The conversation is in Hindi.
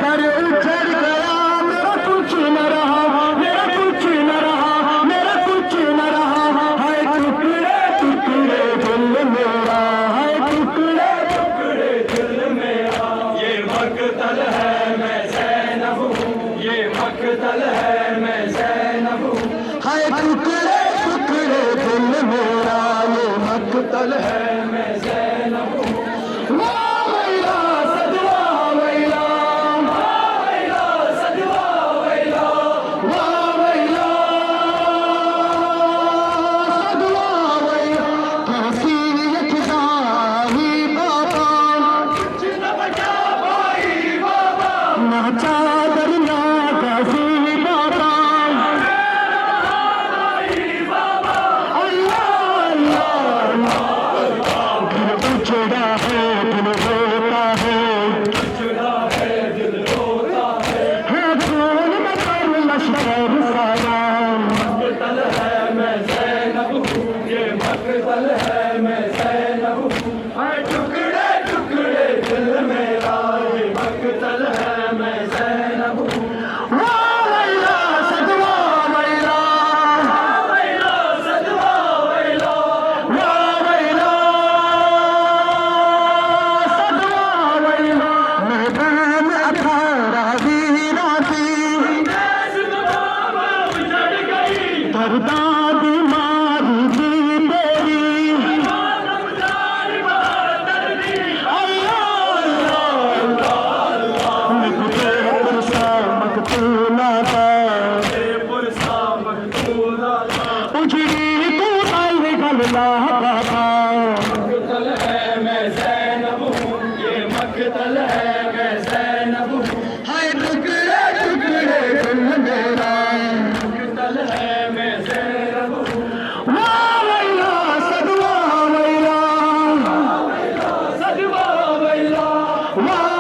पर उछड़ गया, मेरा कुछ न रहा, मेरा कुछ न रहा, मेरा कुछ न रहा। हाय टुकड़े टुकड़े दिल मेरा, हाय टुकड़े टुकड़े दिल मेरा। ये मक्तल है मैं ज़ैनब हूँ, ये मक्तल है मैं ज़ैनब हूँ। हाय टुकड़े टुकड़े दिल मेरा, ये मक्तल है मैं ज़ैनब हूँ। वाह वैला सदवा वैला, वैला सजवा वैला, वाह वैला सदवा वैला। कैसी ये खिदाई बाबा, कुछ न बचा भाई बाबा। ना चादर ना गाजी बाबा। भाई बाबा, अल्लाह अल्लाह, दिल उजड़ा है दिल रोता है, उजड़ा है दिल रोता है। खून में कर लश्कर सारा। मक्तल है मैं ज़ैनब हूँ, ये मक्तल है मैं ज़ैनब हूँ। हाय टुकड़े टुकड़े दिल मेरा, ये मक्तल है मैं ज़ैनब हूँ। वाह वैला सदवा वैला, वैला सजवा वैला, वाह वैला सदवा वैला। मैदान अठारहवीं राती, देश में बाबा उजड़ गई। दर्दाद मारी दी तेरी। मातम जारी बहादुर दी। अल्लाह अल्लाह, निकले पुरसा मकतूला था, ये पुरसा मकतूला था। उजड़ी तू आई गल्ला बाबा। मक्तल है मैं ज़ैनब हूँ, ये मक्तल है मैं ज़ैनब हूँ। हाय टुकड़े टुकड़े दिल मेरा, मक्तल है मैं ज़ैनब हूँ। वाह वैला सदवा वैला, सजवा वैला, वाह